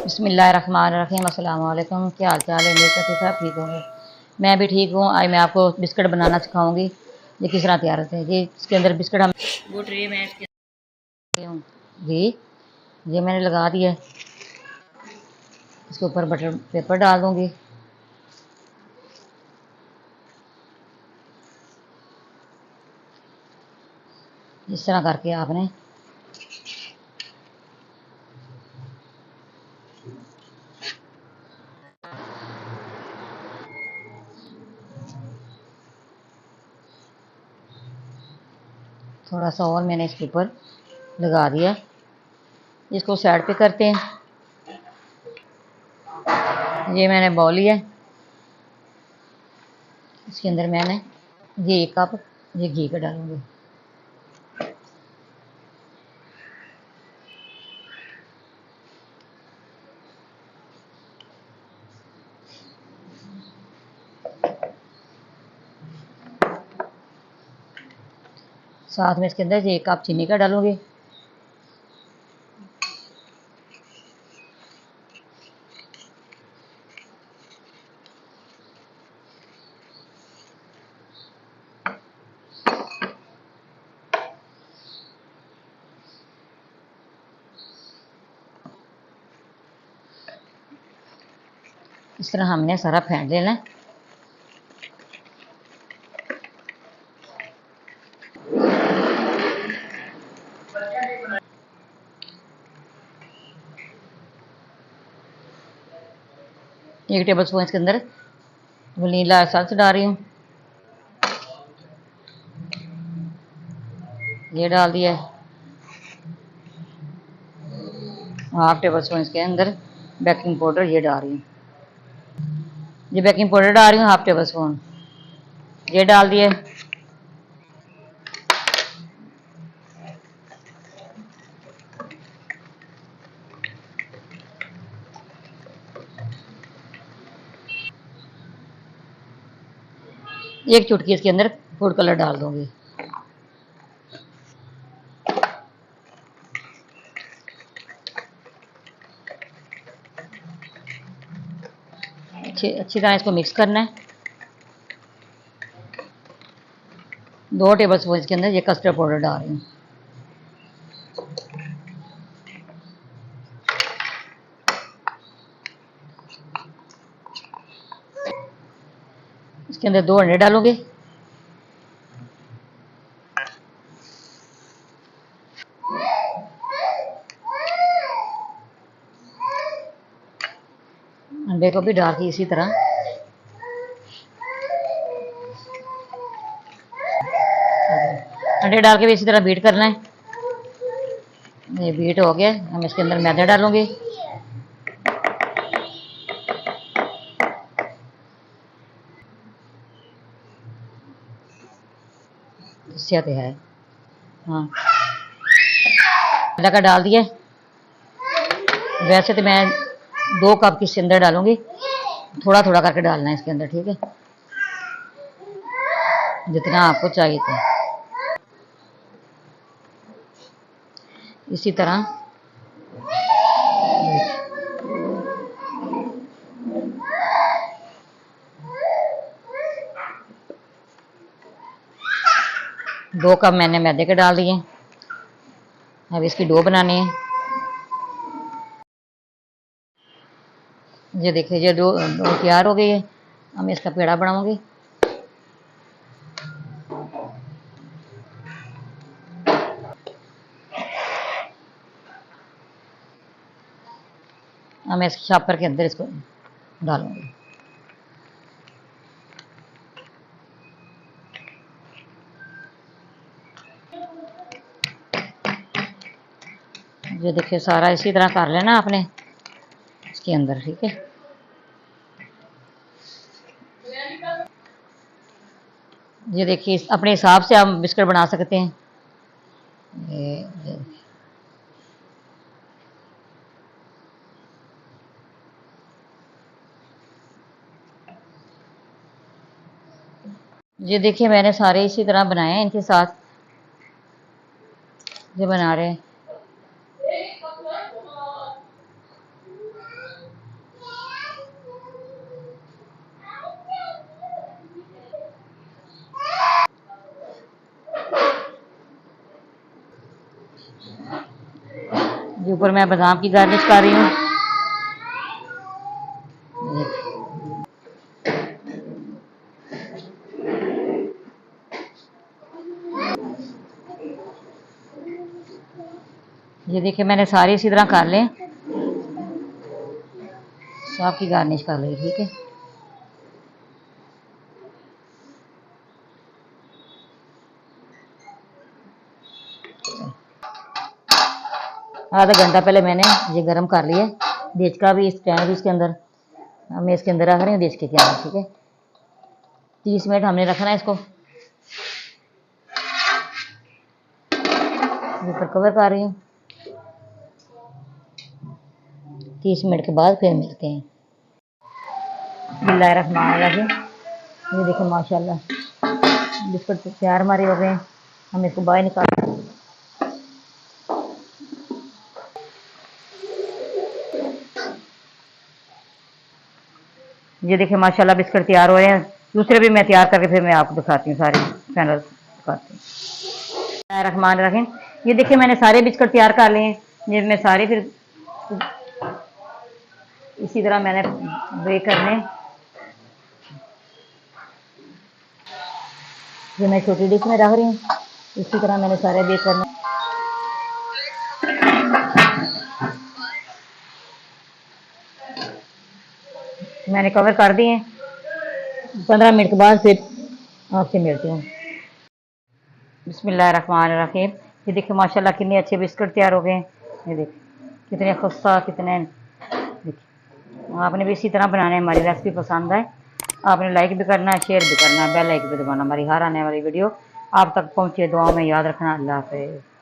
बिस्मिल्लाहिर्रहमानिर्रहीम। अस्सलाम वालेकुम। क्या हाल चाल है? मेरे साथ सब ठीक होंगे। मैं भी ठीक हूँ। आज मैं आपको बिस्किट बनाना सिखाऊंगी। ये किस तरह तैयार होते हैं। ये इसके अंदर बिस्किट हम वो ट्रे में इसके हूँ घी ये मैंने लगा दिया है। इसके ऊपर बटर पेपर डाल दूँगी। इस तरह करके आपने थोड़ा सा और मैंने इसके ऊपर लगा दिया। इसको साइड पे करते हैं। ये मैंने बाउल लिया, इसके अंदर मैंने ये 1 कप ये घी का डालूंगी। साथ में इसके अंदर ये 1 कप चीनी का डालूंगी। इस तरह हमने सारा फेंट लेना है। एक टेबल स्पून इसके अंदर वनीला एसेंस डाल रही हूँ। ये डाल दिया है। 1/2 टेबल स्पून इसके अंदर बेकिंग पाउडर ये डाल रही हूँ। ये बेकिंग पाउडर डाल रही हूँ 1/2 टेबल स्पून। ये डाल दिए। एक चुटकी इसके अंदर फूड कलर डाल दूंगी। अच्छी तरह इसको मिक्स करना है। 2 टेबल स्पून इसके अंदर ये कस्टर्ड पाउडर डाल रही हूँ। इसके अंदर 2 अंडे डालूंगी। अंडे को भी डाल के इसी तरह अंडे डाल के भी इसी तरह बीट करना है। ये बीट हो गया। हम इसके अंदर मैदा डालूंगी। इससे आते है हाँ मैदा का डाल दिया। वैसे तो मैं 2 कप की इसके अंदर डालूंगी। थोड़ा थोड़ा करके डालना है इसके अंदर, ठीक है, जितना आपको चाहिए था। इसी तरह दो कप मैंने मैदे के डाल दिए। अब इसकी डो बनानी है। ये देखिए ये डो तैयार हो गई है। अब मैं इसका पेड़ा बनाऊंगी। अब मैं इस शॉपर के अंदर इसको डालूंगी। ये देखिए सारा इसी तरह कर लेना आपने इसके अंदर, ठीक है। ये देखिए अपने हिसाब से आप बिस्किट बना सकते हैं। ये ये देखिए मैंने सारे इसी तरह बनाए हैं। इनके साथ ये बना रहे हैं। ऊपर मैं बादाम की गार्निश कर रही हूँ। ये देखिए मैंने सारे इसी तरह कर लें, सब की गार्निश कर ली। ठीक है, आधा घंटा पहले मैंने ये गर्म कर लिया। देच का भी स्टैंड भी इसके अंदर, मैं इसके अंदर रख रही हूँ देच के अंदर। ठीक है, 30 मिनट हमने रखना है इसको। ऊपर कवर कर रही हूँ। 30 मिनट के बाद फिर मिलते हैं। बिस्मिल्लाहिर्रहमानिर्रहीम। ये देखो माशाल्लाह बिस्कुट तैयार हमारे हो गए हैं। हम इसको बाहर निकाल, ये देखिए माशाल्लाह बिस्कुट तैयार हो रहे हैं। दूसरे भी मैं तैयार करके फिर मैं आपको दिखाती हूँ, सारे चैनल दिखाती हूँ। रहमान रहीम। ये देखिए मैंने सारे बिस्कुट तैयार कर लिए हैं। ये मैं सारे फिर इसी तरह मैंने बेक करने। ये मैं छोटी डिश में रख रही हूँ, इसी तरह मैंने सारे बेक करने। मैंने कवर कर दिए। 15 मिनट के बाद फिर आपसे मिलती हूँ। बिस्मिल्लाहिर्रहमानिर्रहीम। ये देखिए माशाल्लाह कितने अच्छे बिस्कुट तैयार हो गए हैं। ये देखिए कितने खस्ता, कितने। देखिए आपने भी इसी तरह बनाना है। हमारी रेसिपी पसंद आए आपने लाइक भी करना है, शेयर भी करना है, बेल आइकन भी दबाना, हमारी हर आने वाली वीडियो आप तक पहुँचे। दुआ में याद रखना। अल्लाह हाफ़िज़।